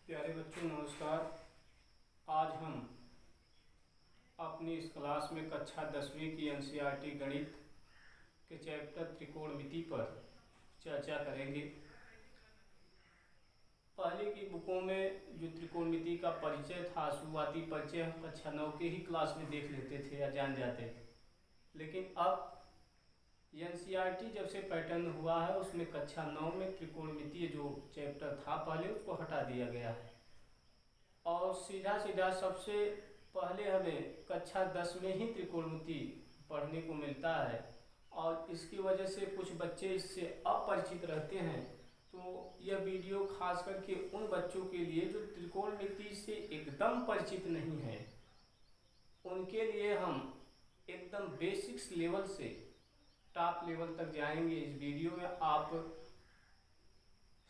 प्यारे बच्चों नमस्कार। आज हम अपनी इस क्लास में कक्षा 10वीं की एनसीईआरटी गणित के चैप्टर त्रिकोणमिति पर चर्चा करेंगे। पहले की बुकों में जो त्रिकोणमिति का परिचय था, शुरुआती परिचय, हम कक्षा 9 के ही क्लास में देख लेते थे या जान जाते थे, लेकिन अब एनसीईआरटी जब से पैटर्न हुआ है उसमें कक्षा 9 में त्रिकोणमिति जो चैप्टर था पहले उसको हटा दिया गया है और सीधा सीधा सबसे पहले हमें कक्षा 10 में ही त्रिकोणमिति पढ़ने को मिलता है। और इसकी वजह से कुछ बच्चे इससे अपरिचित रहते हैं, तो यह वीडियो खास करके उन बच्चों के लिए जो त्रिकोणमिति से एकदम परिचित नहीं है, उनके लिए हम एकदम बेसिक्स लेवल से टॉप लेवल तक जाएंगे। इस वीडियो में आप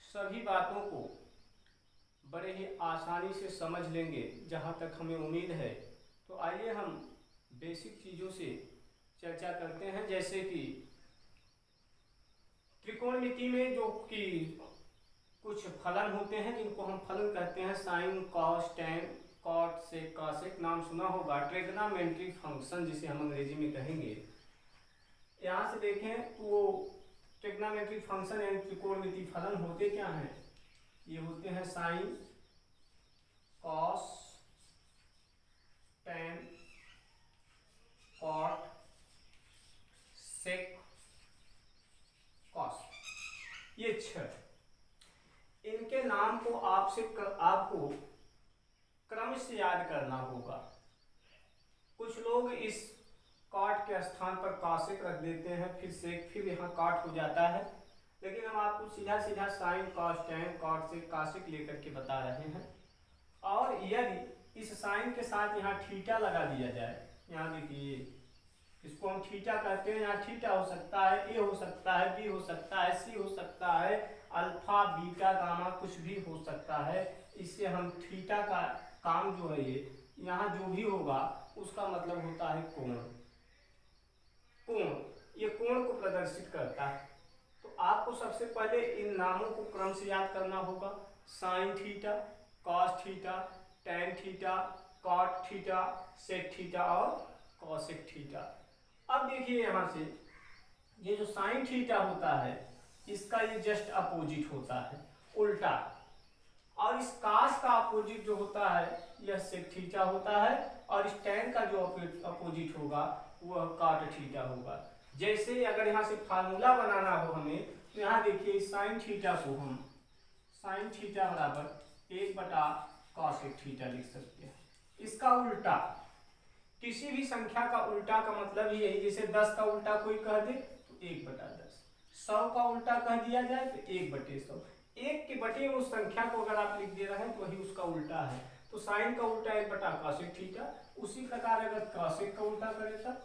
सभी बातों को बड़े ही आसानी से समझ लेंगे जहाँ तक हमें उम्मीद है। तो आइए हम बेसिक चीज़ों से चर्चा करते हैं, जैसे कि त्रिकोणमिति में जो कि कुछ फलन होते हैं जिनको हम फलन कहते हैं, sign, cos, tan, cot, sec, cosec, नाम सुना होगा। ट्रिग्नोमेट्री फंक्शन जिसे हम अंग्रेजी में कहेंगे। यहाँ से देखें तो वो ट्रिग्नोमेट्री फंक्शन यानी त्रिकोणमिति फलन होते क्या हैं? ये होते हैं साइन, कॉस, टैन, कॉट, सेक, कॉस, ये 6। इनके नाम को आपको क्रम से याद करना होगा। कुछ लोग इस कॉट के स्थान पर कॉसेक रख देते हैं, फिर सेक, फिर यहाँ कॉट हो जाता है, लेकिन हम आपको सीधा सीधा sign, cos, tan, cot, sec, cosec लेकर के बता रहे हैं। और यदि इस साइन के साथ यहाँ थीटा लगा दिया जाए, यहाँ देखिए इसको हम थीटा कहते हैं। यहाँ थीटा हो सकता है, ए हो सकता है, बी हो सकता है, सी हो सकता है, अल्फा, बीटा, गामा, कुछ भी हो सकता है। इससे हम थीटा का काम जो है ये यहाँ जो भी होगा उसका मतलब होता है कोण। कोण, ये कोण को प्रदर्शित करता है। तो आपको सबसे पहले इन नामों को क्रम से याद करना होगा। Sine theta, cos theta, tan theta, cot theta, sec theta और कॉसेक थीटा। अब देखिए यहाँ से ये जो साइन थीटा होता है इसका ये जस्ट अपोजिट होता है, उल्टा। और इस कास का अपोजिट जो होता है यह सेक थीटा होता है, और इस टैन का जो अपोजिट होगा वह कॉट थीटा होगा। जैसे अगर यहाँ से फार्मूला बनाना हो हमें, तो यहाँ देखिए साइन थीटा को हम साइन थीटा बराबर 1/cos थीटा लिख सकते हैं। इसका उल्टा, किसी भी संख्या का उल्टा का मतलब ही यही, जैसे 10 का उल्टा कोई कह दे तो 1/10, 100 का उल्टा कह दिया जाए तो 1/100। 1 के बटे उस संख्या को अगर आप लिख दे रहे हैं तो वही उसका उल्टा है। तो साइन का उल्टा 1/cos थीटा। उसी प्रकार अगर कॉसेक का उल्टा करें तब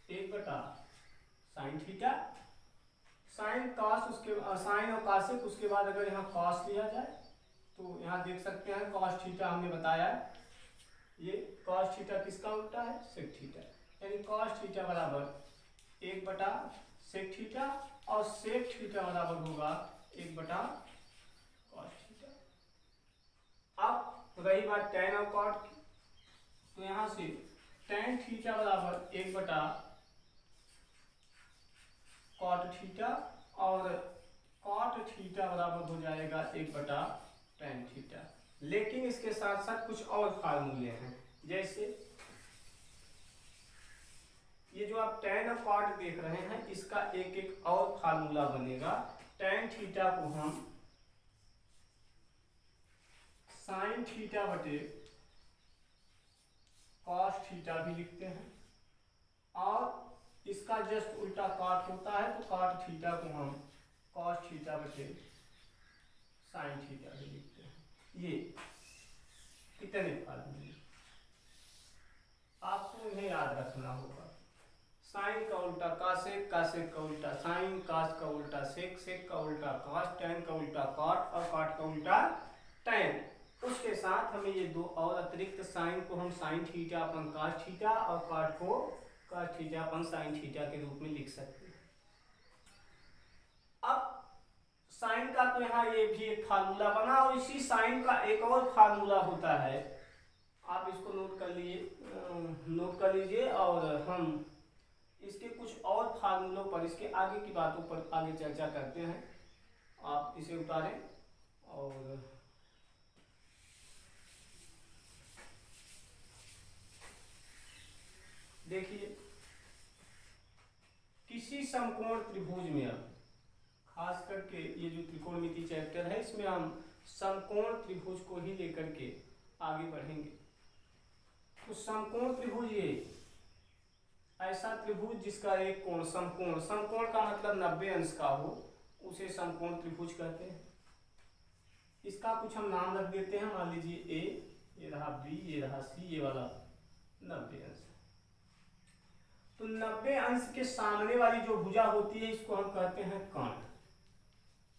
1/sin थीटा। साइन कॉस, उसके साइन और कॉसेक, उसके बाद अगर यहाँ कॉस लिया जाए तो यहाँ देख सकते हैं कॉस थीटा हमने बताया, ये कॉस थीटा किसका उल्टा है? Sec theta. यानी कॉस थीटा बराबर 1/सेक थीटा और सेक थीटा बराबर होगा 1/cos थीटा। अब रही बात टैन और कॉट की, तो यहाँ से टैन थीटा बराबर 1/cot थीटा और कॉट थीटा बराबर हो जाएगा 1/tan थीटा। लेकिन इसके साथ साथ कुछ और फार्मूले हैं, जैसे ये जो आप टैन और कॉट देख रहे हैं इसका एक एक और फार्मूला बनेगा। टैन थीटा को हम साइन थीटा बटे कॉस थीटा भी लिखते हैं, और इसका जस्ट उल्टा कॉट होता है तो कॉट थीटा को हम कॉस थीटा बटे साइन थीटा भी लिखते हैं। ये कितने फार्मूले आपको इन्हें याद रखना होगा। साइन का उल्टा कासेक, कासेक का उल्टा साइन, कास का उल्टा सेक, सेक का उल्टा कॉस, टैन का उल्टा कॉट और कॉट का उल्टा टैन। उसके साथ हमें ये दो और अतिरिक्त, साइन को हम साइन थीटा अपन कॉस थीटा और कॉट को कॉस थीटा अपन साइन थीटा के रूप में लिख सकते हैं। अब साइन का तो यहाँ ये भी एक फार्मूला बना, और इसी साइन का एक और फार्मूला होता है, आप इसको नोट कर लीजिए और हम इसके कुछ और फार्मूलों पर, इसके आगे की बातों पर आगे चर्चा करते हैं। आप इसे उतारें और देखिए, किसी समकोण त्रिभुज में, अब खास करके ये जो त्रिकोणमिति चैप्टर है इसमें हम समकोण त्रिभुज को ही लेकर के आगे बढ़ेंगे। तो समकोण त्रिभुज ये ऐसा त्रिभुज जिसका एक कोण समकोण, समकोण का मतलब 90 अंश का हो, उसे समकोण त्रिभुज कहते हैं। इसका कुछ हम नाम रख देते हैं, मान लीजिए ए, ये रहा बी, ये रहा सी, ये वाला 90 अंश। तो 90 अंश के सामने वाली जो भुजा होती है इसको हम कहते हैं कर्ण।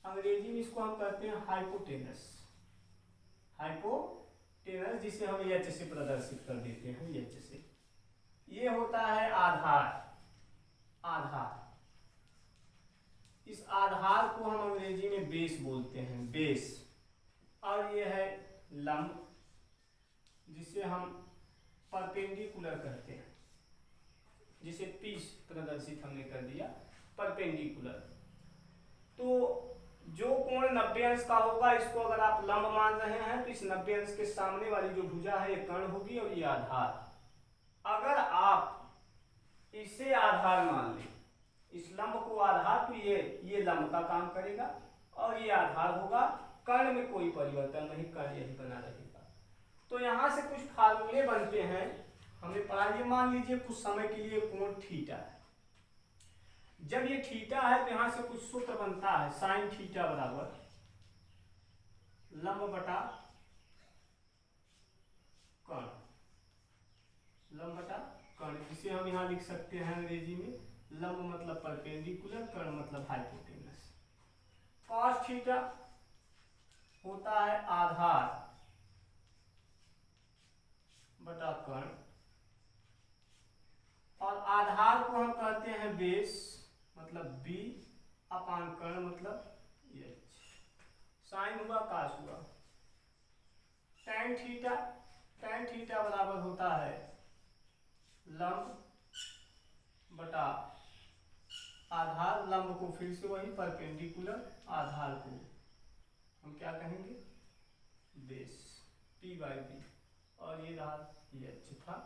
अंग्रेजी में इसको हम कहते हैं हाइपोटेनस, हाइपोटेनस, जिसे हम एच से प्रदर्शित कर देते हैं, एच से। ये होता है आधार, आधार। इस आधार को हम अंग्रेजी में बेस बोलते हैं, बेस। और ये है लंब, जिसे हम परपेंडिकुलर कहते हैं, जिसे पीस प्रदर्शित हमने कर दिया, परपेंडिकुलर। तो जो कोण 90 अंश का होगा, इसको अगर आप लंब मान रहे हैं तो इस 90 अंश के सामने वाली जो भुजा है ये कर्ण होगी और ये आधार। अगर आप इसे आधार मान लें, इस लंब को आधार, तो ये लंब का काम करेगा और ये आधार होगा। कर्ण में कोई परिवर्तन नहीं, कर्ण यही बना रहेगा। तो यहां से कुछ फार्मूले बनते हैं, हमें पढ़ाइए। मान लीजिए कुछ समय के लिए कोण थीटा है। जब ये थीटा है तो यहां से कुछ सूत्र बनता है, साइन थीटा बराबर लंब बटा कर्ण, लंब बटा कर्ण, जिसे हम यहाँ लिख सकते हैं अंग्रेजी में लंब मतलब परपेंडिकुलर, कर्ण मतलब हाइपोटेनस। कॉस थीटा होता है आधार बटा कर्ण, और आधार को हम कहते हैं बेस, मतलब बी अपान कर्ण मतलब एच। साइन हुआ कास हुआ। टैन थीटा, टैन थीटा बराबर होता है लंब बटा आधार, लंब को फिर से वही परपेंडिकुलर, आधार को हम क्या कहेंगे, बेस, पी बाई बी, और ये रहा एच था।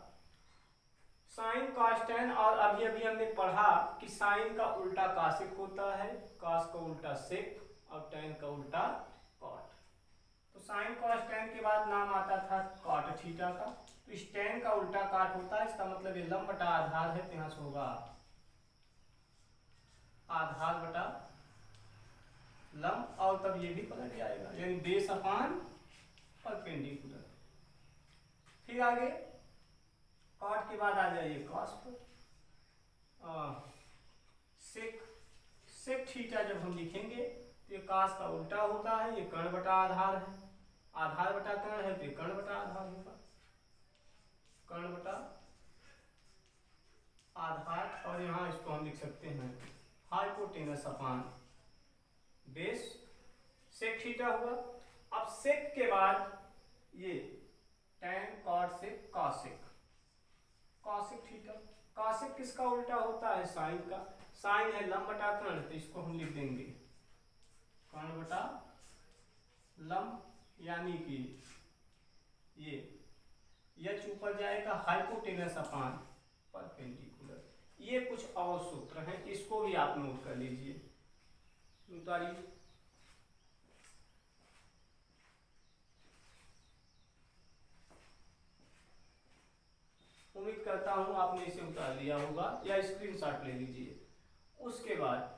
साइन कॉस टैन, और अभी अभी हमने पढ़ा कि साइन का उल्टा कासिक होता है, कॉस का उल्टा सेक और टैन का उल्टा कॉट। तो साइन कॉस टैन के बाद नाम आता था कॉट थीटा का। तो इस टैन का उल्टा काट होता है, इसका मतलब ये लंब बटा आधार है, तो यहां से होगा आधार बटा लंब, और तब ये भी पलट जाएगा, यानी बेस अपान परपेंडिकुलर। फिर आगे कॉट के बाद आ जाइए कॉस पर, सेक, सेक थीटा जब हम लिखेंगे तो ये कॉस का उल्टा होता है, ये कर्ण बटा आधार है, आधार बटा कर्ण है तो ये कर्ण बटा आधार होगा, कर्ण बटा आधार। और यहाँ इसको हम लिख सकते हैं hypotenuse upon base, sec theta हुआ। अब सेक के बाद ये tan cot sec cosec, cosec theta. Cosec किसका उल्टा होता है, साइन का। साइन है लंब बटा कर्ण, तो इसको हम लिख देंगे कर्ण बटा लंब, यानी कि ये एच ऊपर जाएगा, हाइपोटेनस अपान परपेंडिकुलर। ये कुछ और सूत्र हैं, इसको भी आप नोट कर लीजिए, उतारिए। उम्मीद करता हूं आपने इसे उतार लिया होगा या स्क्रीनशॉट ले लीजिए। उसके बाद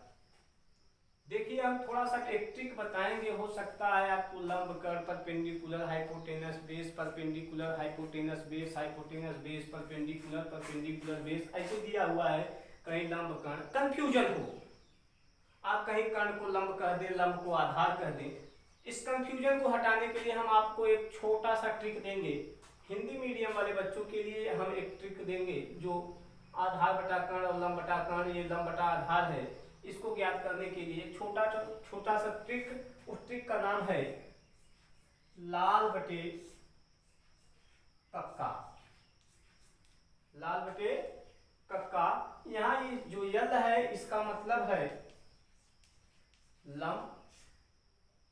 देखिए हम थोड़ा सा एक ट्रिक बताएंगे, हो सकता है आपको लंब कर्ण perpendicular hypotenuse base perpendicular hypotenuse base hypotenuse base perpendicular perpendicular base ऐसे दिया हुआ है, कहीं लंब कर्ण कंफ्यूजन हो, आप कहीं कर्ण को लंब कह दें, लंब को आधार कह दें। इस कंफ्यूजन को हटाने के लिए हम आपको एक छोटा सा ट्रिक देंगे। हिंदी मीडियम वाले बच्चों के लिए हम एक ट्रिक देंगे, जो आधार बटा कर्ण और लंब बटा कर्ण, ये लंब बटा आधार है, इसको ज्ञात करने के लिए छोटा सा ट्रिक, उस ट्रिक का नाम है लाल बटे कक्का। लाल बटे कक्का। यहाँ ये जो यल है इसका मतलब है लंब,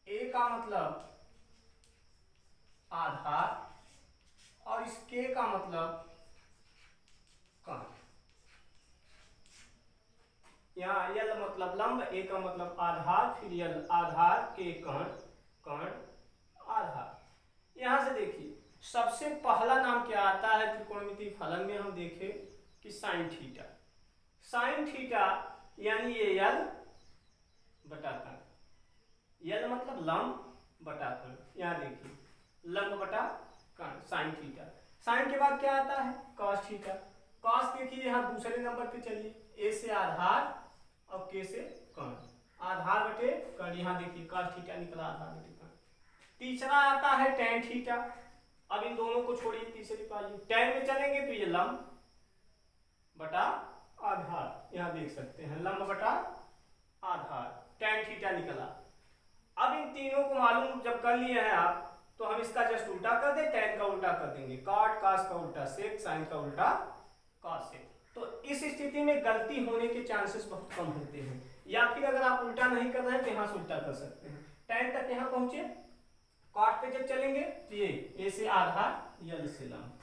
ए का मतलब आधार और इस के का मतलब कण। यहाँ यल मतलब लंब, ए का मतलब आधार, फिर यल आधार, के कण, कण आधार। यहां से देखिए सबसे पहला नाम क्या आता है त्रिकोणमितीय फलन में, हम देखें कि साइन थीटा। साइन थीटा यानी ये यल बटा कण, यल मतलब लंब बटा कण। यहाँ देखिए लंब बटा कण साइन थीटा। साइन के बाद क्या आता है कॉस थीटा। कॉस देखिए यहाँ दूसरे नंबर पे चलिए, ए से आधार और के से कण, आधार बटे कण। यहाँ देखिए कॉस थीटा निकला आधार बटे कण। तीसरा आता है टेन थीटा। अब इन दोनों को छोड़िए, तीसरी पाइए टेन में चलेंगे तो ये लंब बटा आधार, यहाँ देख सकते हैं लंब बटा आधार, टेन थीटा निकला। अब इन तीनों को मालूम जब कर लिए हैं आप, तो हम इसका जस्ट उल्टा कर दे, टेन का उल्टा कर देंगे कॉट, कॉस का उल्टा सेक, साइन का उल्टा कॉस सेक। तो इस स्थिति में गलती होने के चांसेस बहुत कम होते हैं। या फिर अगर आप उल्टा नहीं कर रहे हैं तो यहाँ से उल्टा कर सकते हैं। टेन तक यहाँ पहुंचे, कॉट पे जब चलेंगे तो ये ए से आधार, यल से लंब,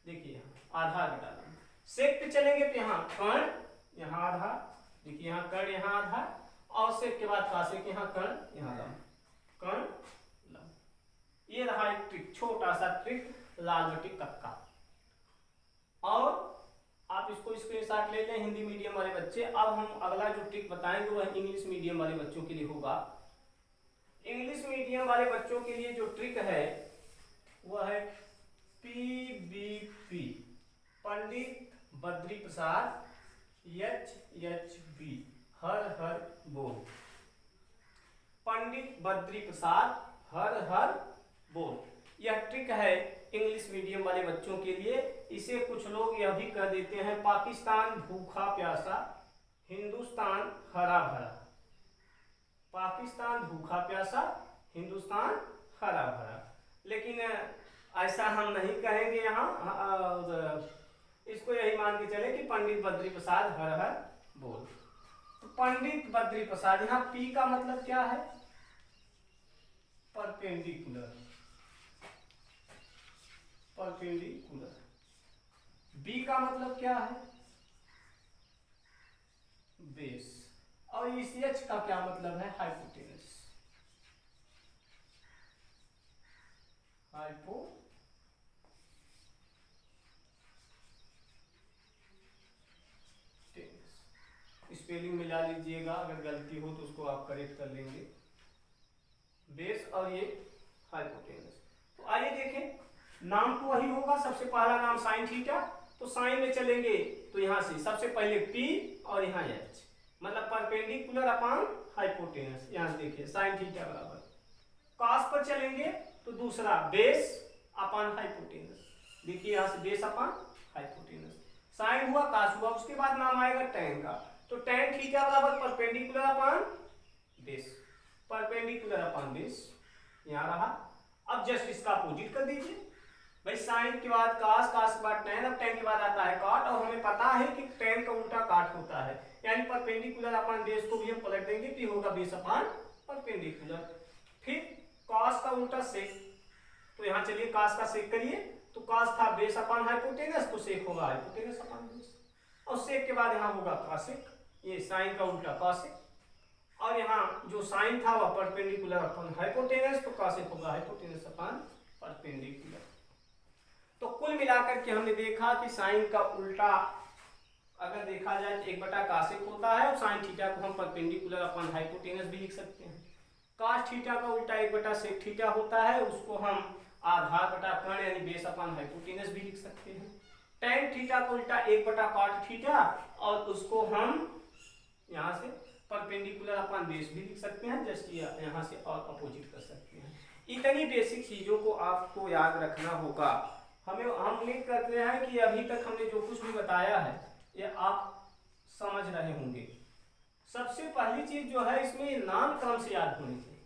देखिए यहाँ आधार बटा लंब। सेक पे चलेंगे तो यहाँ कण, यहाँ आधार, देखिए यहाँ कण, यहाँ आधार, और सेक के बाद कासेक, यहाँ कण, यहाँ लंब, कण लंब। ये रहा एक ट्रिक, छोटा सा ट्रिक लाल बटे कक्का। और आप इसको स्क्रीनशॉट ले लें हिंदी मीडियम वाले बच्चे। अब हम अगला जो ट्रिक बताएंगे वह इंग्लिश मीडियम वाले बच्चों के लिए होगा। इंग्लिश मीडियम वाले बच्चों के लिए जो ट्रिक है वह है PBP, पंडित बद्री प्रसाद HHB, हर हर बोल। पंडित बद्री प्रसाद हर हर बोल, यह ट्रिक है इंग्लिश मीडियम वाले बच्चों के लिए। इसे कुछ लोग यह भी कह देते हैं पाकिस्तान भूखा प्यासा, हिंदुस्तान हरा भरा। पाकिस्तान भूखा प्यासा, हिंदुस्तान हरा भरा। लेकिन ऐसा हम नहीं कहेंगे यहाँ, इसको यही मान के चले कि पंडित बद्री प्रसाद हर हर बोल। तो पंडित बद्री प्रसाद, यहाँ पी का मतलब क्या है परपेंडिकुलर, परपेंडिकुलर। बी का मतलब क्या है बेस, और इस एच का क्या मतलब है हाइपोटेनस, हाइपोटेनस। स्पेलिंग मिला लीजिएगा, अगर गलती हो तो उसको आप करेक्ट कर लेंगे। बेस और ये हाइपोटेनस। तो आइए देखें, नाम तो वही होगा, सबसे पहला नाम साइन थीटा। तो साइन में चलेंगे तो यहां से सबसे पहले P और यहाँ H, मतलब परपेंडिकुलर अपॉन हाइपोटेनस। यहां देखिए साइन थीटा बराबर। कॉस पर चलेंगे तो दूसरा बेस अपॉन हाइपोटेनस, देखिए यहां से बेस अपॉन हाइपोटेनस। साइन हुआ, कॉस हुआ, उसके बाद नाम आएगा टेन का। तो टेन थीटा बराबर perpendicular upon base, perpendicular upon base, यहां रहा। अब जस्ट इसका अपोजिट कर दीजिए भाई, साइन के बाद कॉस, कॉस के बाद टेन, अब टेन के बाद आता है कॉट, और हमें पता है कि टेन का उल्टा कॉट होता है, यानी परपेंडिकुलर अपॉन बेस को भी हम पलट देंगे तो होगा बेस अपॉन परपेंडिकुलर। फिर कॉस का उल्टा सेक, तो यहाँ चलिए कॉस का सेक करिए, तो कॉस था बेस अपॉन हाइपोटेनस, तो सेक होगा हाइपोटेनस अपॉन बेस, और सेक के बाद यहाँ होगा कॉसेक, ये साइन का उल्टा कॉसेक, और यहाँ जो साइन था वह परपेंडिकुलर अपॉन हाइपोटेनस, तो कॉसेक होगा हाइपोटेनस अपॉन परपेंडिकुलर। तो कुल मिलाकर के हमने देखा कि साइन का उल्टा अगर देखा जाए तो 1/cos होता है, और साइन थीटा को हम परपेंडिकुलर अपॉन हाइपोटेनस भी लिख सकते हैं। cos थीटा का उल्टा 1/sec थीटा होता है, उसको हम आधार बटा कर्ण यानी बेस अपॉन हाइपोटेनस भी लिख सकते हैं। tan थीटा का उल्टा 1/cot थीटा, और उसको हम यहाँ से परपेंडिकुलर अपॉन बेस भी लिख सकते हैं, जस्ट यहाँ से और अपोजिट कर सकते हैं। इतनी बेसिक चीजों को आपको याद रखना होगा। हम उम्मीद करते हैं कि अभी तक हमने जो कुछ भी बताया है ये आप समझ रहे होंगे। सबसे पहली चीज जो है इसमें नाम क्रम से याद होने चाहिए।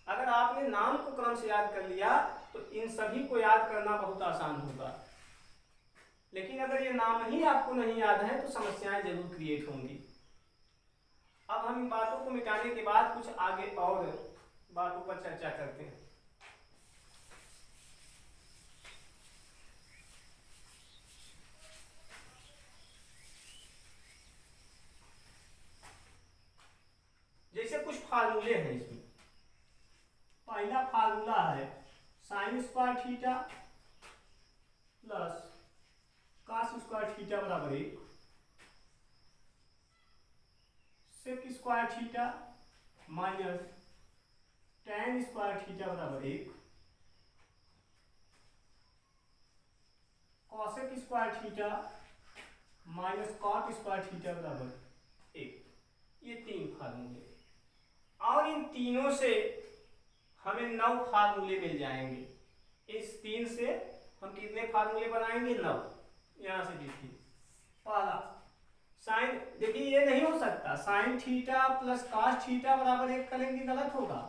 अगर आपने नाम को क्रम से याद कर लिया तो इन सभी को याद करना बहुत आसान होगा। लेकिन अगर ये नाम ही आपको नहीं याद है तो समस्याएं जरूर क्रिएट होंगी। अब हम इन बातों को मिटाने के बाद कुछ आगे और बातों पर चर्चा करते हैं। जैसे कुछ फार्मूले हैं इसमें। पहला फार्मूला है sine square theta plus cos square theta बराबर 1, sec square theta minus tan square theta बराबर 1, cosec square theta minus cot square theta बराबर 1। ये तीन फार्मूले और इन तीनों से हमें 9 फार्मूले मिल जाएंगे। इस 3 से हम कितने फार्मूले बनाएंगे? 9। यहां से देखिए पहला साइन, देखिए ये नहीं हो सकता sine theta plus cos theta बराबर 1 करेंगे, गलत होगा।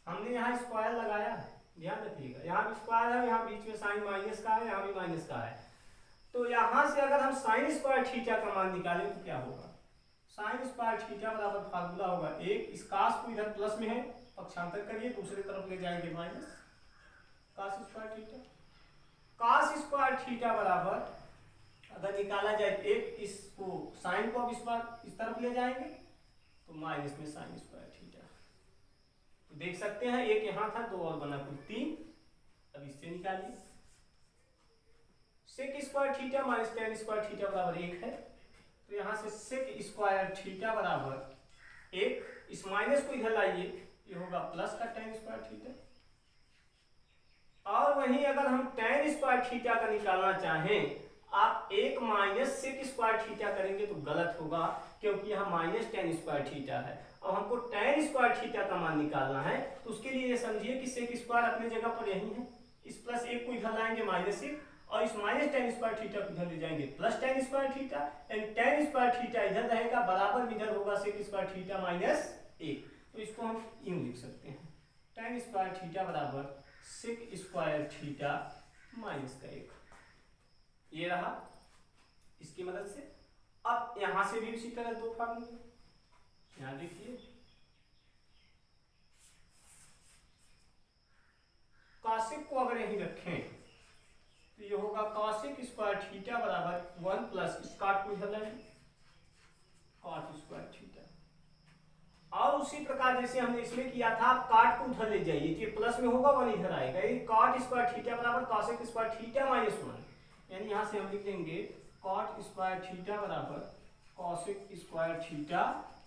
हमने यहाँ स्क्वायर लगाया है, ध्यान रखिएगा। यहाँ भी स्क्वायर है, यहाँ बीच में साइन माइनस का है, यहाँ भी माइनस का है। तो यहाँ से अगर हम साइन स्क्वायर थीटा का मान निकालें तो क्या होगा? साइन स्क्वायर थीटा बराबर फार्मूला होगा 1, इस कॉस को इधर प्लस में है, पक्षांतर करिए, दूसरी तरफ ले जाएंगे minus cos square theta. Cos square theta बराबर अगर निकाला जाए 1, इसको साइन को अब इस तरफ ले जाएंगे तो माइनस में साइन स्क्वायर थीटा। तो देख सकते हैं एक यहाँ था, 2 और बना कुल 3। अब इससे निकालिए sec square theta minus tan square theta बराबर 1 है। तो यहाँ से सेक स्क्वायर थीटा बराबर 1, इस माइनस को इधर लाइए, ये होगा प्लस का tan स्क्वायर थीटा। और वहीं अगर हम tan स्क्वायर थीटा का निकालना चाहें, आप 1 माइनस सेक स्क्वायर थीटा करेंगे तो गलत होगा, क्योंकि यहाँ माइनस tan स्क्वायर थीटा है और हमको tan स्क्वायर थीटा का मान निकालना है। तो उसके लिए ये समझिए कि सेक स्क्वायर अपने जगह पर यही है, इस प्लस 1 को इधर लाएंगे माइनस 1, और इस माइनस tan स्क्वायर थीटा को इधर ले जाएंगे plus tan square theta, and tan square theta इधर रहेगा, बराबर में इधर होगा सेक स्क्वायर थीटा माइनस 1। तो इसको हम यूं लिख सकते हैं, tan स्क्वायर थीटा बराबर सेक स्क्वायर थीटा माइनस का 1। ये रहा इसकी मदद से। अब यहां से भी उसी तरह 2 फार्मूले, यहां देखिए कॉसेक को अगर यहीं रखें तो ये होगा कॉसेक स्क्वायर थीटा बराबर 1 प्लस इस काट को इधर लाएंगे कॉट स्क्वायर थीटा। और उसी प्रकार जैसे हमने इसमें किया था, आप काट को उधर ले जाइए, ये प्लस में होगा 1 इधर आएगा, ये कॉट स्क्वायर थीटा बराबर कॉसेक स्क्वायर थीटा माइनस 1। यानी यहां से हम लिख देंगे कॉट स्क्वायर थीटा बराबर कॉसेक स्क्वायर थीटा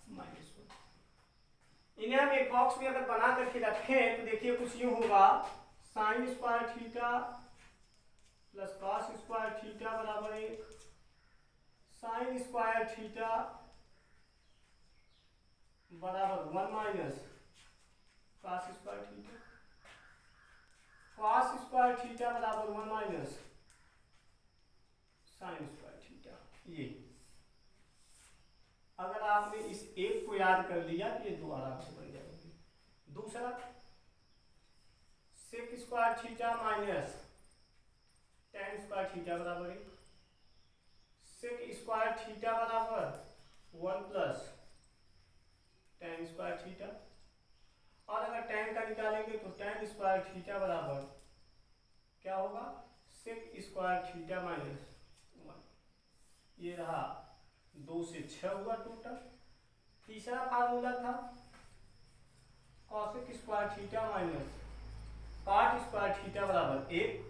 माइनस 1। इन्हें हम एक बॉक्स में अगर बना करके रखें तो देखिए कुछ ये होगा, sign square theta plus cos square theta बराबर 1, साइन स्क्वायर थीटा बराबर 1 minus cos square theta, cos square theta बराबर 1 माइनस साइन स्क्वायर थीटा। ये अगर आपने इस एक को याद कर लिया तो ये 2 आराम से बन जाएंगे। दूसरा sec square theta minus tan square theta बराबर 1, सेक स्क्वायर थीटा बराबर 1 प्लस tan स्क्वायर थीटा। और अगर tan का निकालेंगे तो tan स्क्वायर थीटा बराबर क्या होगा? Sec square theta minus 1। ये रहा 2 से 6 हुआ टोटल। तीसरा फार्मूला था cosec square theta minus cot square theta बराबर 1।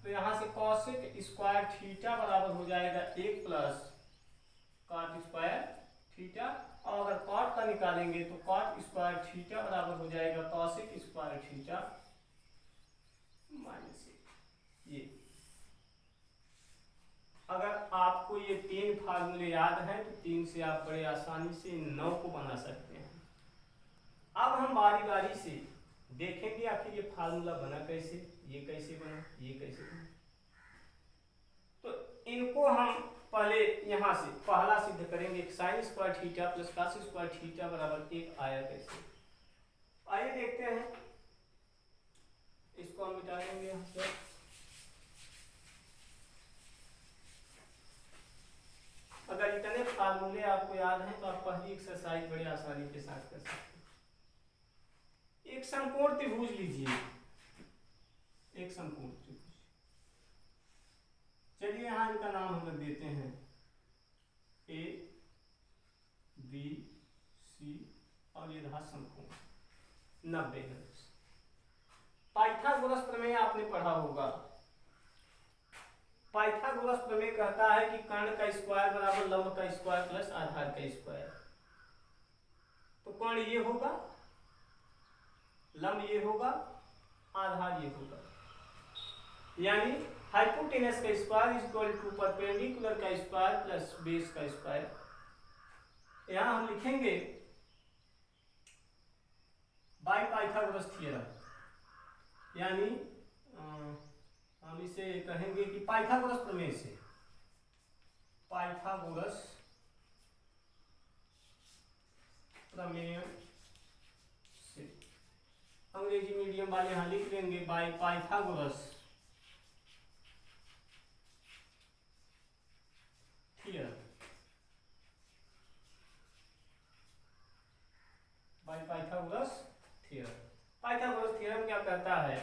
तो यहाँ से कॉसेक स्क्वायर थीटा बराबर हो जाएगा 1 प्लस कॉट स्क्वायर थीटा, और अगर कॉट का निकालेंगे तो कॉट स्क्वायर थीटा बराबर हो जाएगा कॉसेक स्क्वायर थीटा माइनस 1। ये अगर आपको ये 3 फार्मूले याद हैं तो 3 से आप बड़े आसानी से 9 को बना सकते हैं। अब हम बारी बारी से देखेंगे आखिर ये फार्मूला बना कैसे, ये कैसे बना, ये कैसे बना। तो इनको हम पहले यहां से पहला सिद्ध करेंगे, sign square theta plus cos square theta बराबर एक आया कैसे। आइए देखते हैं, इसको हम मिटा देंगे यहाँ से। अगर इतने फार्मूले आपको याद हैं तो आप पहली एक्सरसाइज बड़े आसानी के साथ कर सकते हैं। एक समकोण त्रिभुज लीजिए, एक समकोण त्रिभुज। चलिए यहां इनका नाम हम लोग देते हैं ए बी सी और ये रहा समकोण 90 गज। पाइथागोरस प्रमेय आपने पढ़ा होगा। पाइथागोरस प्रमेय कहता है कि कर्ण का स्क्वायर बराबर लंब का स्क्वायर प्लस आधार का स्क्वायर। तो कर्ण ये होगा, लंब ये होगा, आधार ये होगा, यानी हाइपोटेनस का square is equal to perpendicular का स्क्वायर प्लस बेस का स्क्वायर। यहां हम लिखेंगे बाय पाइथागोरस थ्योरम, यानी हम इसे कहेंगे कि पाइथागोरस प्रमेय से, पाइथागोरस प्रमेय से। अंग्रेजी मीडियम वाले यहां लिख लेंगे by Pythagoras theorem. By Pythagoras theorem. Pythagoras theorem क्या कहता है,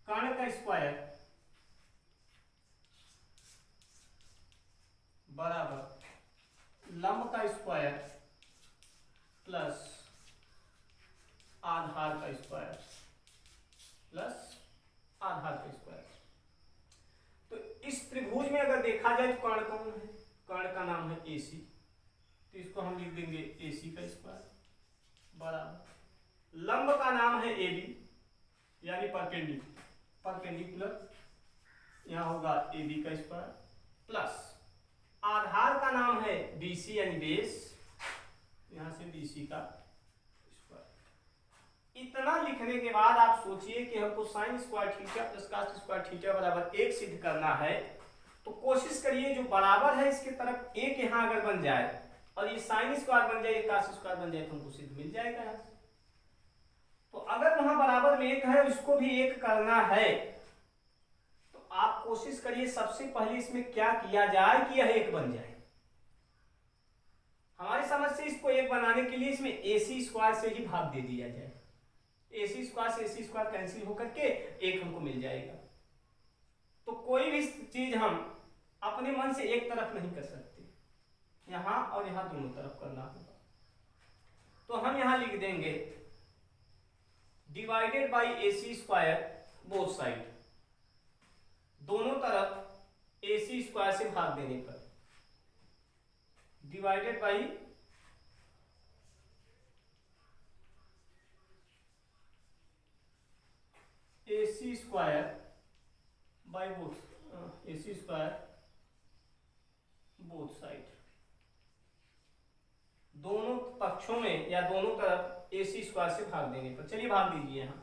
कर्ण का स्क्वायर बराबर लंब का स्क्वायर प्लस आधार का स्क्वायर प्लस आधार का स्क्वायर। तो इस त्रिभुज में अगर देखा जाए तो कर्ण कौन है, कर्ण का नाम है AC, तो इसको हम लिख देंगे AC का स्क्वायर बराबर लंब का नाम है AB यानी परपेंडिकुलर, यहां होगा AB का स्क्वायर प्लस आधार का नाम है BC यानी बेस, यहां से BC का स्क्वायर। इतना लिखने के बाद आप सोचिए कि हमको sign square theta plus cos square theta बराबर एक सिद्ध करना है, तो कोशिश करिए जो बराबर है इसके तरफ एक यहां अगर बन जाए और ये साइन स्क्वायर बन जाए, कॉस स्क्वायर बन जाए तो हमको सिद्ध मिल जाएगा यहां से। तो अगर वहां बराबर में एक है उसको भी एक करना है, तो आप कोशिश करिए सबसे पहले इसमें क्या किया जाए कि यह एक बन जाए। हमारी समझ से इसको एक बनाने के लिए इसमें AC स्क्वायर से ही भाग दे दिया जाए, AC स्क्वायर से AC स्क्वायर कैंसिल होकर के एक हमको मिल जाएगा। तो कोई भी चीज हम अपने मन से एक तरफ नहीं कर सकते, यहां और यहां दोनों तरफ करना होगा। तो हम यहां लिख देंगे divided by AC square both side, दोनों तरफ AC स्क्वायर से भाग देने पर divided by AC square by both AC square both side, दोनों पक्षों में या दोनों तरफ AC स्क्वायर से भाग देने पर। चलिए भाग दीजिए, यहां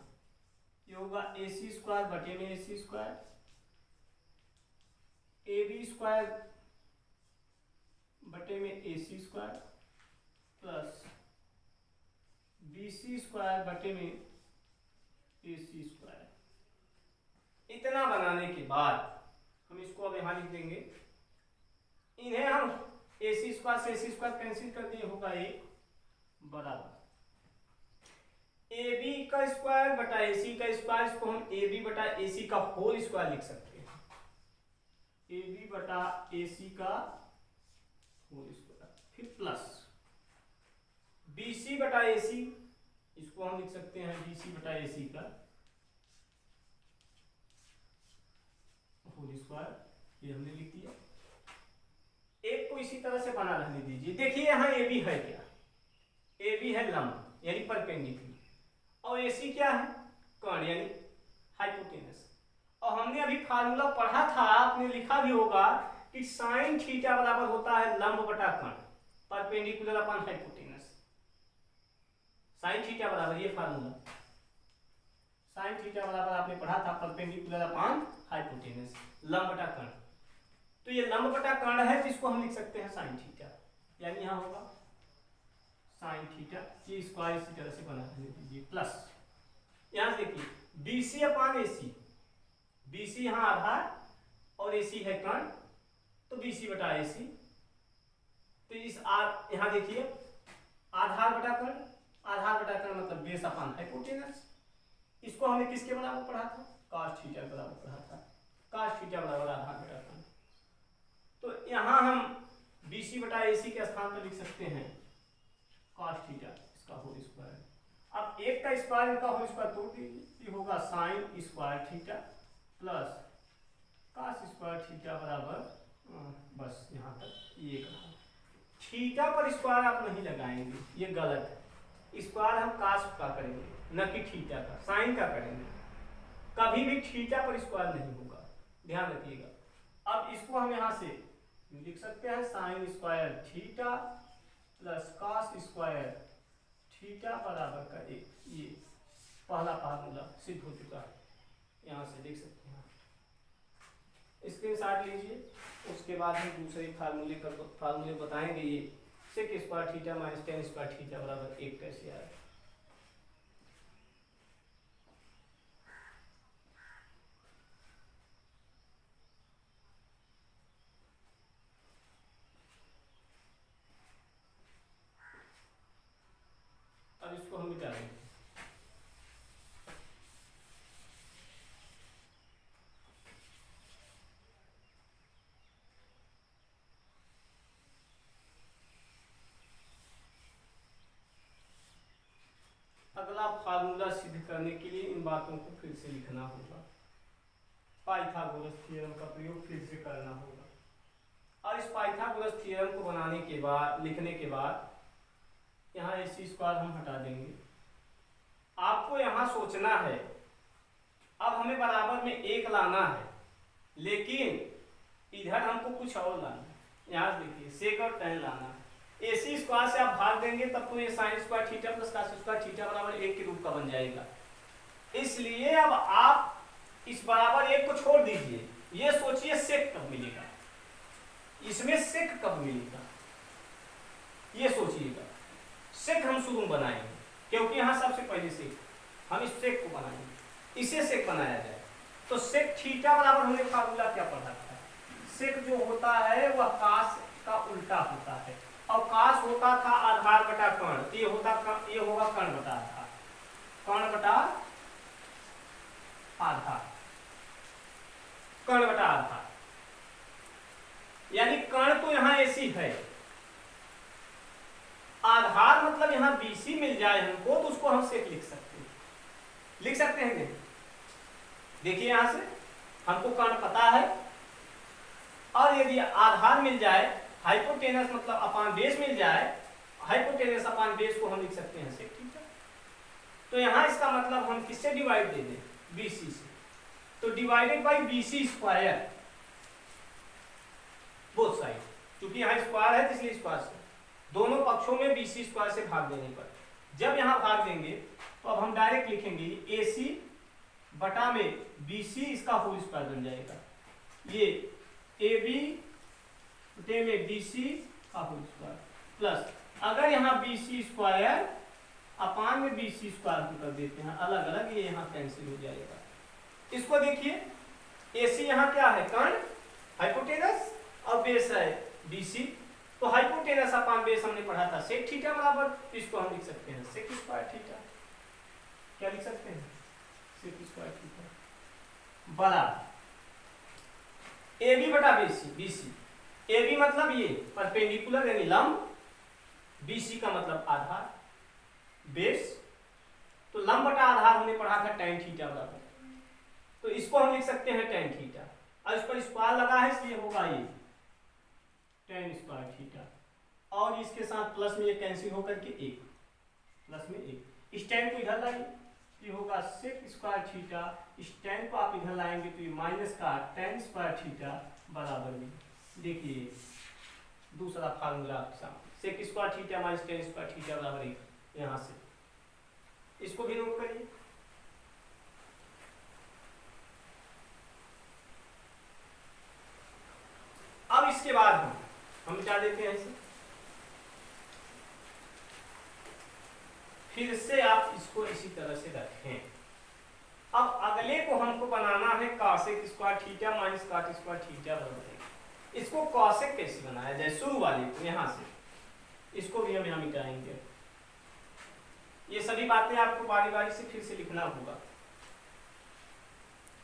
ये होगा AC स्क्वायर बटे में AC स्क्वायर, AB स्क्वायर बटे में AC square plus BC square बटे में AC स्क्वायर। इतना बनाने के बाद हम इसको अब यहां लिख देंगे, इन्हें हम AC स्क्वायर से AC स्क्वायर कैंसिल कर दिए, होगा एक बराबर AB का स्क्वायर बटा AC का स्क्वायर, इसको हम AB बटा AC का होल स्क्वायर लिख सकते हैं, AB बटा AC का होल स्क्वायर, फिर प्लस BC बटा AC, इसको हम लिख सकते हैं BC बटा AC का होल स्क्वायर, ये हमने लिख दिया। एक को इसी तरह से बना रहने दीजिए। देखिए यहां AB है क्या, AB है लंब यानी परपेंडिकुलर, और AC क्या है, कर्ण यानी हाइपोटेनस। और हमने अभी फार्मूला पढ़ा था, आपने लिखा भी होगा कि साइन थीटा बराबर होता है लंब बटा कर्ण, perpendicular upon hypotenuse. Sine theta बराबर, ये फार्मूला साइन थीटा बराबर आपने पढ़ा था परपेंडिकुलर अपॉन हाइपोटेनस, लंब बटा कर्ण। तो ये लंब बटा कर्ण है जिसको हम लिख सकते हैं साइन थीटा, यानी यहाँ होगा साइन थीटा, ये स्क्वायर इसी तरह से बना दीजिए प्लस, यहाँ से देखिए BC अपान AC, BC यहाँ आधार और AC है कर्ण, तो BC बटा AC, तो इस यहाँ देखिए आधार बटा कर्ण, आधार बटा कर्ण मतलब बेस अपान हाइपोटेनस, इसको हमने किसके बराबर पढ़ा था, cos थीटा के बराबर पढ़ा था, cos थीटा बराबर आधार बटा कर्ण। तो यहाँ हम BC बटा AC के स्थान पर लिख सकते हैं cos थीटा इसका होल स्क्वायर। अब एक का स्क्वायर इनका होल स्क्वायर तोड़ दीजिए, ये होगा sign square theta plus cos square theta बराबर बस यहाँ तक ये कहा। थीटा पर स्क्वायर आप नहीं लगाएंगे, ये गलत है, स्क्वायर हम cos का करेंगे न कि थीटा का, साइन का करेंगे, कभी भी थीटा पर स्क्वायर नहीं होगा, ध्यान रखिएगा। अब इसको हम यहाँ से लिख सकते हैं sign square theta plus cos square theta बराबर का एक, ये पहला फार्मूला सिद्ध हो चुका है, यहाँ से देख सकते हैं, स्क्रीनशॉट लीजिए। उसके बाद हम दूसरे फार्मूले बताएंगे, ये sec square theta minus tan square theta बराबर एक कैसे आए। अब इसको हम मिटा देंगे, अगला फार्मूला सिद्ध करने के लिए इन बातों को फिर से लिखना होगा, पाइथागोरस थ्योरम का प्रयोग फिर से करना होगा। और इस पाइथागोरस थ्योरम को बनाने के बाद, लिखने के बाद यहाँ AC स्क्वायर हम हटा देंगे। आपको यहाँ सोचना है, अब हमें बराबर में एक लाना है, लेकिन इधर हमको कुछ और लाना है। यहाँ देखिए सेक और टेन लाना है, AC स्क्वायर से आप भाग देंगे तब तो ये sign square theta plus cos square theta बराबर एक के रूप का बन जाएगा। इसलिए अब आप इस बराबर एक को छोड़ दीजिए, ये सोचिए सेक कब मिलेगा, इसमें सेक कब मिलेगा, ये सोचिएगा। सेक हम शुरू बनाएंगे क्योंकि यहाँ सबसे पहले सेक, हम इस सेक को बनाएंगे, इसे सेक बनाया जाए। तो सेक थीटा बराबर हमने फार्मूला क्या पढ़ा था, सेक जो होता है वह cos का उल्टा होता है, और cos होता था आधार बटा कर्ण, तो ये होगा कर्ण बटा आधार, कर्ण बटा आधार, कर्ण बटा आधार, यानी कर्ण तो यहाँ AC है, आधार मतलब यहाँ BC मिल जाए हमको तो उसको हम सेक लिख सकते हैं नहीं? देखिए यहाँ से हमको कर्ण पता है, और यदि आधार मिल जाए, हाइपोटेनस मतलब अपान बेस मिल जाए, हाइपोटेनस अपान बेस को हम लिख सकते हैं सेक थीटा। तो यहाँ इसका मतलब हम किससे डिवाइड दे दें, BC से, तो divided by BC square both side, क्योंकि यहाँ स्क्वायर है इसलिए स्क्वायर से दोनों पक्षों में BC स्क्वायर से भाग देने पर, जब यहाँ भाग देंगे तो अब हम डायरेक्ट लिखेंगे AC बटा में BC, इसका होल स्क्वायर बन जाएगा, ये AB बटे में BC का होल स्क्वायर प्लस, अगर यहाँ BC स्क्वायर अपान में BC स्क्वायर हम कर देते हैं अलग अलग, ये यहाँ कैंसिल हो जाएगा। इसको देखिए AC यहाँ क्या है, कर्ण हाइपोटेनस, और बेस है BC, तो हाइपोटेनस अपान बेस हमने पढ़ा था सेक थीटा बराबर, तो इसको हम लिख सकते हैं सेक स्क्वायर थीटा, क्या लिख सकते हैं, सेक स्क्वायर थीटा बड़ा AB बटा BC, AB मतलब ये परपेंडिकुलर यानी लंब, BC का मतलब आधार बेस, तो लंब बटा आधार हमने पढ़ा था tan थीटा बराबर, तो इसको हम लिख सकते हैं tan थीटा, और इस पर स्क्वायर लगा है इसलिए होगा ये tan स्क्वायर थीटा, और इसके साथ प्लस में ये कैंसिल होकर के एक, प्लस में एक, इस tan को इधर लाइए, ये होगा सेक स्क्वायर थीटा, इस tan को आप इधर लाएंगे तो ये माइनस का tan स्क्वायर थीटा बराबर में, देखिए दूसरा फार्मूला आपके सामने, sec square theta minus tan square theta बराबर एक, यहाँ से इसको भी नोट करिए। हम मिटा देते हैं ऐसे। फिर से आप इसको इसी तरह से रखें। अब अगले को हमको बनाना है cosec square theta minus cot square theta बराबर। इसको कॉसेक कैसे बनाया जाए, शुरू वाले को यहाँ से, इसको भी हम यहाँ मिटाएंगे। ये सभी बातें आपको बारी बारी से फिर से लिखना होगा।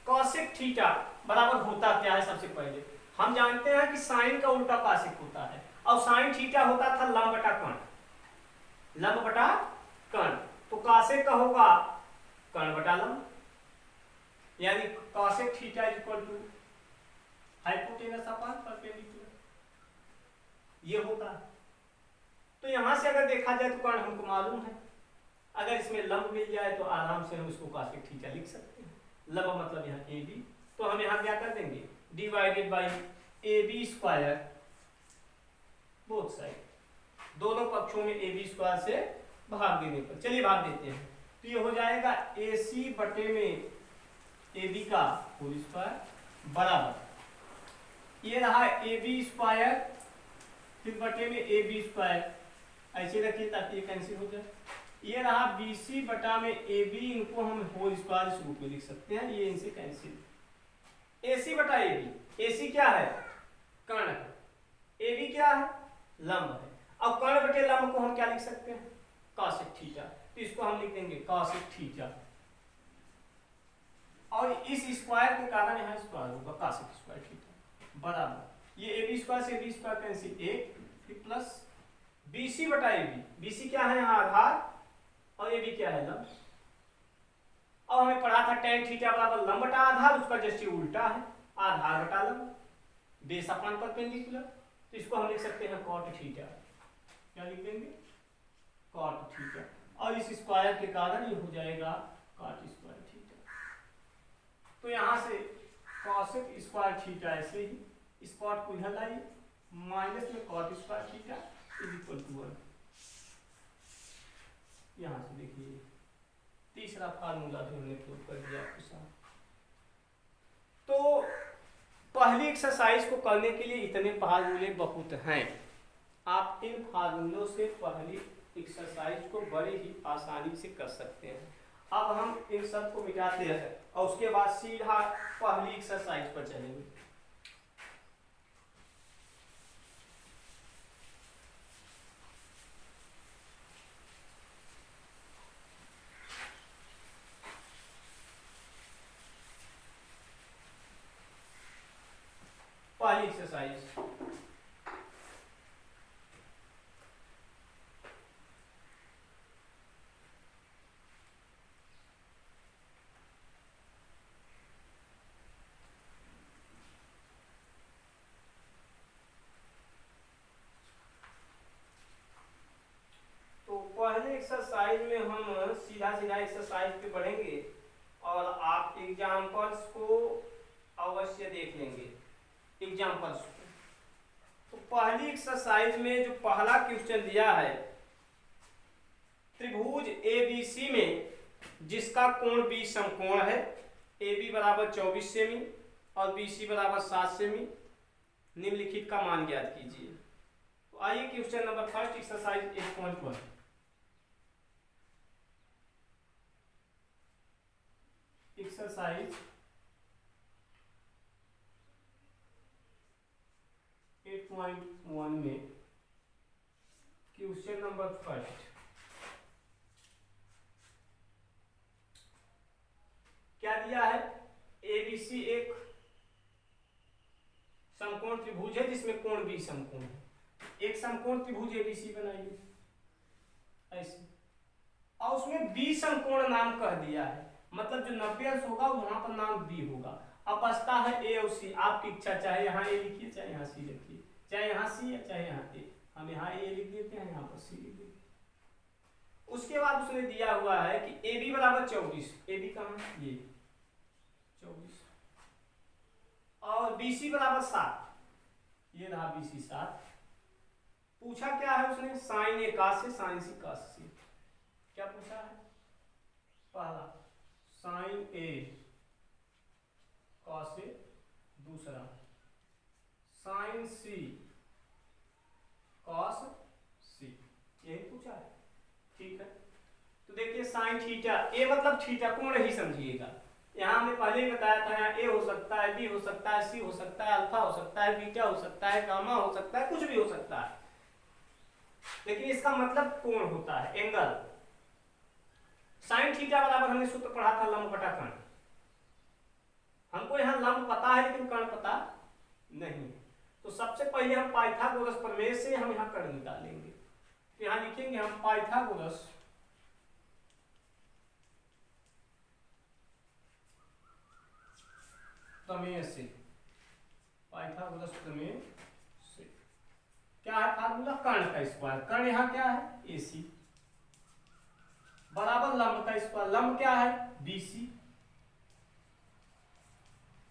कॉसेक थीटा बराबर होता क्या है, सबसे पहले हम जानते हैं कि साइन का उल्टा कॉसेक होता है, और साइन थीटा होता था लंब बटा कर्ण, लंब बटा कर्ण। तो कॉसेक का होगा कर्ण बटा लंब, यानी cosec theta is equal to hypotenuse upon perpendicular, ये होता है। तो यहां से अगर देखा जाए तो कर्ण हमको मालूम है, अगर इसमें लंब मिल जाए तो आराम से हम इसको कॉसेक थीटा लिख सकते हैं। लंब मतलब यहाँ ए बी, तो हम यहाँ क्या कर देंगे, divided by A B square both side, दोनों पक्षों में ए बी स्क्वायर से भाग देने पर, चलिए भाग देते हैं। तो ये हो जाएगा ए सी बटे में ए बी का होल स्क्वायर बराबर, ये रहा ए बी स्क्वायर फिर बटे में ए बी स्क्वायर, ऐसे रखिए ताकि ये कैंसिल हो जाए। ये रहा बी सी बटा में ए बी, इनको हम होल स्क्वायर इस रूप में लिख सकते हैं, ये इनसे कैंसिल। ए सी बटा ए बी, ए सी क्या है, कर्ण है, ए बी क्या है, लंब है। अब कर्ण बटे लंब को हम क्या लिख सकते हैं, कॉसेक थीटा, तो इसको हम लिख देंगे कॉसेक थीटा, और इस स्क्वायर के कारण यहाँ स्क्वायर होगा कॉसेक स्क्वायर थीटा बराबर, ये ए बी स्क्वायर से बी स्क्वायर कैंसिल, एक फिर प्लस बी सी बटा ए बी, बी सी क्या है यहाँ आधार, और ए बी क्या है लंब। अब हमें पढ़ा था tan थीटा बराबर लंब बटा आधार, उसका जस्ट उल्टा है, आधार बटा लंब, बेस अपॉन परपेंडिकुलर, तो इसको हम लिख सकते हैं cot थीटा, क्या लिख देंगे, cot थीटा, और इस स्क्वायर के कारण ये हो जाएगा cot स्क्वायर थीटा। तो यहां से cosec स्क्वायर थीटा ऐसे ही, इस cot को इधर लाइए, माइनस में cot square theta is equal to 1। यहां से देखिए तीसरा फार्मूला भी हमने प्रूव कर दिया आपके साथ। तो पहली एक्सरसाइज को करने के लिए इतने फार्मूले बहुत हैं, आप इन फार्मूलों से पहली एक्सरसाइज को बड़े ही आसानी से कर सकते हैं। अब हम इन सब को मिटाते हैं और उसके बाद सीधा पहली एक्सरसाइज पर चलेंगे। पहली एक्सरसाइज, तो पहले एक्सरसाइज में हम सीधा सीधा एक्सरसाइज पे बढ़ेंगे और आप एग्जांपल्स को अवश्य देख लेंगे, एग्जांपल्स। तो पहली एक्सरसाइज में जो पहला क्वेश्चन दिया है, त्रिभुज एबीसी में जिसका कोण बी समकोण है, ए बी बराबर 24 सेमी और बी सी बराबर 7 सेमी, निम्नलिखित का मान ज्ञात कीजिए। तो आइए question number first, exercise 8.1। Exercise 8.1 में क्वेश्चन नंबर फर्स्ट क्या दिया है, एबीसी एक समकोण त्रिभुज है जिसमें कोण बी समकोण है, एक समकोण त्रिभुज एबीसी बनाइए ऐसे, और उसमें बी समकोण नाम कह दिया है, मतलब जो 90 अंश होगा वहां पर नाम बी होगा। अब बचता है ए और सी, आपकी इच्छा, चाहे यहाँ ए लिखिए चाहे यहाँ सी लिखिए, चाहे यहाँ सी या चाहे यहाँ ए, हम यहाँ ए लिख देते हैं, यहाँ पर सी लिख देते हैं। उसके बाद उसने दिया हुआ है कि ए बी बराबर 24, ए बी कहाँ है, ये 24, और बी सी बराबर 7, ये रहा बी सी 7। पूछा क्या है उसने, साइन ए कास से साइन सी कास से, क्या पूछा है, पहला साइन ए कॉस ए, दूसरा साइन सी कॉस सी, यही पूछा है। ठीक है, तो देखिए साइन थीटा, ए मतलब थीटा कोण ही समझिएगा। यहाँ हमने पहले ही बताया था, यहाँ ए हो सकता है, बी हो सकता है, सी हो सकता है, अल्फा हो सकता है, बीटा हो सकता है, गामा हो सकता है, कुछ भी हो सकता है, लेकिन इसका मतलब कोण होता है, एंगल। साइन थीटा बराबर हमने सूत्र पढ़ा था लंब बटा कर्ण। हमको यहाँ लंब पता है लेकिन कर्ण पता नहीं, तो सबसे पहले हम पाइथागोरस प्रमेय से हम यहाँ कर्ण निकालेंगे। तो यहाँ लिखेंगे हम पाइथागोरस प्रमेय से, पाइथागोरस प्रमेय से क्या है फार्मूला, कर्ण का स्क्वायर। कर्ण यहाँ क्या है, AC बराबर लंब का स्क्वायर, लंब क्या है BC,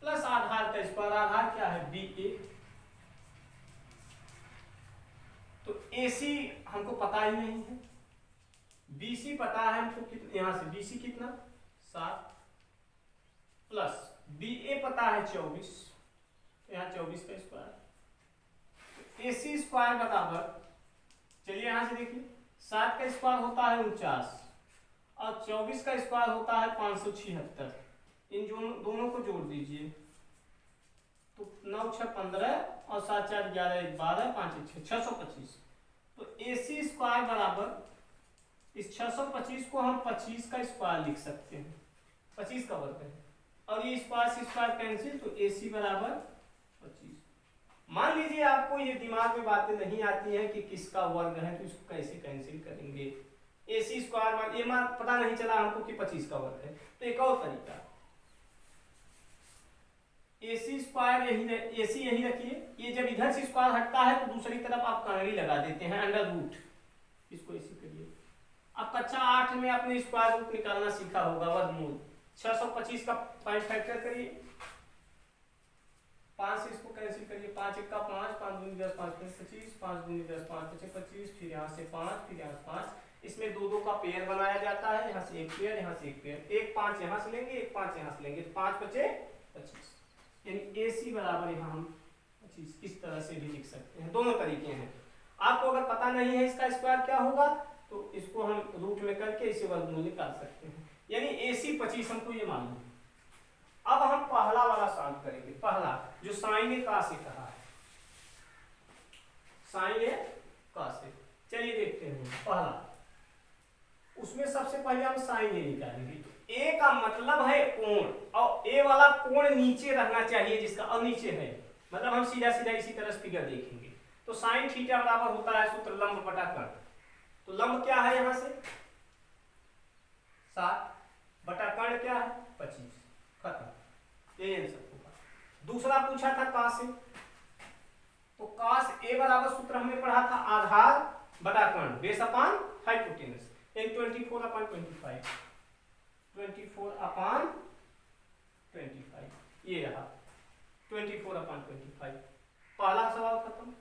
प्लस आधार का स्क्वायर, आधार क्या है BA। तो AC हमको पता ही नहीं है, BC पता है हमको, कितना यहाँ से BC कितना 7, प्लस BA पता है 24, तो यहाँ 24 का स्क्वायर, तो AC स्क्वायर बराबर, चलिए यहाँ से देखिए 7 का स्क्वायर होता है 49 और 24 का स्क्वायर होता है 576। इन दोनों को जोड़ दीजिए, तो 9 6 15 और 7 4 11 1 12 5 1 6 625। तो AC स्क्वायर बराबर इस 625 को हम 25 का स्क्वायर लिख सकते हैं, 25 का वर्ग है, और ये स्क्वायर से स्क्वायर कैंसिल, तो AC बराबर 25। मान लीजिए आपको ये दिमाग में बातें नहीं आती हैं कि किसका वर्ग है, तो इसको कैसे कैंसिल करेंगे। AC स्क्वायर ये मान पता नहीं चला हमको कि 25 का वर्ग है, तो एक और तरीका, AC स्क्वायर यही रखिए, ये जब इधर से स्क्वायर हटता है तो दूसरी तरफ आप कर्णी लगा देते हैं, अंडर रूट, इसको ऐसे करिए। अब कक्षा 8 में आपने स्क्वायर रूट निकालना सीखा होगा, वर्गमूल। 625 का 5 फैक्टर करिए, 5 से इसको कैंसिल करिए, 5 1 का 5, 5 दूनी 10, 5 25, 5 दूनी 10, 5 5 25, फिर यहाँ से 5, फिर यहाँ से 5, इसमें दो दो का पेयर बनाया जाता है, यहाँ से एक पेयर, यहाँ से एक पेयर, एक 5 यहाँ से लेंगे, एक 5 यहाँ से लेंगे, तो 5 बचे 25, यानी AC बराबर यहाँ हम 25 इस तरह से भी लिख सकते हैं। दोनों तरीके हैं, आपको अगर पता नहीं है इसका स्क्वायर क्या होगा तो इसको हम रूट में करके इसे वर्गमूल निकाल सकते हैं, यानी AC 25 हमको ये मालूम है। अब हम पहला वाला सॉल्व करेंगे, पहला जो साइन ए का से कहा है, साइन ए का से। चलिए देखते हैं पहला, उसमें सबसे पहले हम साइन ए निकालेंगे। तो ए का मतलब है कोण, और ए वाला कोण नीचे रहना चाहिए जिसका, और नीचे है, मतलब हम सीधा सीधा इसी तरह फिगर देखेंगे। तो साइन थीटा बराबर होता है सूत्र लंब बटा कर्ण। तो लंब क्या है यहाँ से 7 बटा कर्ण क्या है 25, खत्म, ये आंसर होगा। दूसरा पूछा था कॉस ए, तो कॉस ए बराबर सूत्र हमने पढ़ा था आधार बटा कर्ण, बेस अपान हाइपोटेनस, 24 अपान 25, 24 अपान 25, ये रहा 24 अपान 25। पहला सवाल खत्म।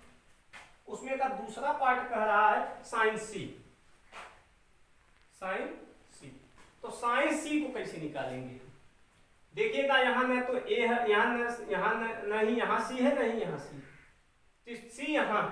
उसमें का दूसरा पार्ट कह रहा है साइन सी, साइन सी। तो साइन सी को कैसे निकालेंगे, देखिएगा यहाँ न तो ए है, यहाँ नहीं यहाँ सी है, नहीं यहाँ सी, तो सी यहाँ।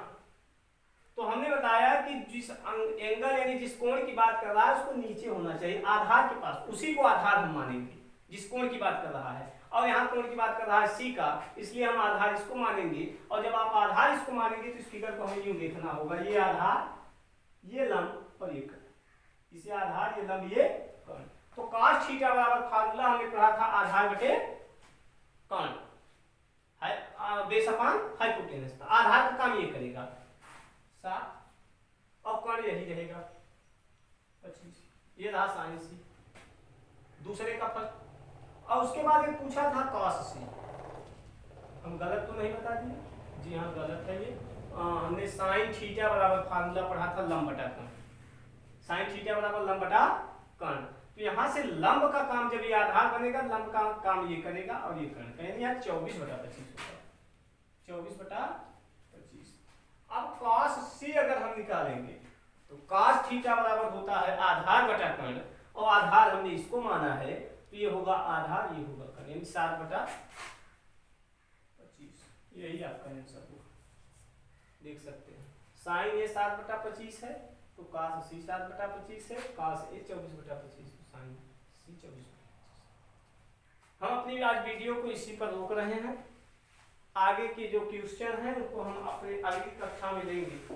तो हमने बताया कि जिस एंगल यानी जिस कोण की बात कर रहा है उसको नीचे होना चाहिए, आधार के पास, उसी को आधार हम मानेंगे जिस कोण की बात कर रहा है। और यहाँ कोण की बात कर रहा है सी का, इसलिए हम आधार इसको मानेंगे। और जब आप आधार इसको मानेंगे तो इस फिगर को हमें यूं देखना होगा, ये आधार, ये लंब और ये कर्ण, इसे आधार, ये लंब, ये कर्ण। तो cos थीटा बराबर फार्मूला हमने पढ़ा था आधार बटे कर्ण, बेस अपान हाइपोटेनस। आधार का काम ये करेगा 7 और कर्ण यही रहेगा 25, ये रहा साइन सी, दूसरे का फर्क। और उसके बाद एक पूछा था कॉस सी, हम गलत तो नहीं बता दिए, जी हाँ गलत है ये। हमने साइन थीटा बराबर फार्मूला पढ़ा था लंब बटा कर्ण, साइन थीटा बराबर लंब बटा कर्ण। तो यहाँ से लंब का काम जब ये आधार बनेगा, लंब का काम ये करेगा और ये कर्ण, यानी यहाँ 24 बटा 25 होगा, 24 बटा 25। अब cos c अगर हम निकालेंगे तो cos थीटा बराबर होता है आधार बटा कर्ण, और आधार हमने इसको माना है, तो ये होगा आधार, ये होगा कर्ण, यानी 7 बटा 25। यही आपका आंसर होगा, देख सकते हैं साइन ए 7/25 है तो cos सी 7/25 है, cos ए 24/25 तो साइन सी 24/25। हम अपनी आज वीडियो को इसी पर रोक रहे हैं। आगे के जो क्वेश्चन हैं उनको हम अपने अगली कक्षा में लेंगे।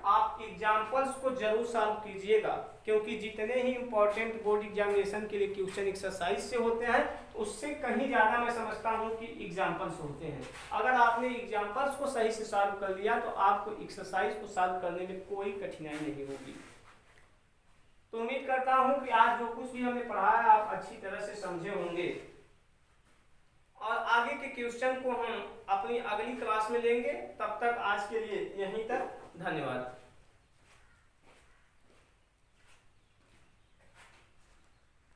आप एग्जाम्पल्स को जरूर सॉल्व कीजिएगा, क्योंकि जितने ही इंपॉर्टेंट बोर्ड एग्जामिनेशन के लिए क्वेश्चन एक्सरसाइज से होते हैं उससे कहीं ज़्यादा मैं समझता हूं कि एग्जाम्पल्स होते हैं। अगर आपने एग्जाम्पल्स को सही से सॉल्व कर लिया तो आपको एक्सरसाइज को सॉल्व करने में कोई कठिनाई नहीं होगी। तो उम्मीद करता हूं कि आज जो कुछ भी हमने पढ़ा है आप अच्छी तरह से समझे होंगे, और आगे के क्वेश्चन को हम अपनी अगली क्लास में लेंगे। तब तक आज के लिए यहीं तक, धन्यवाद।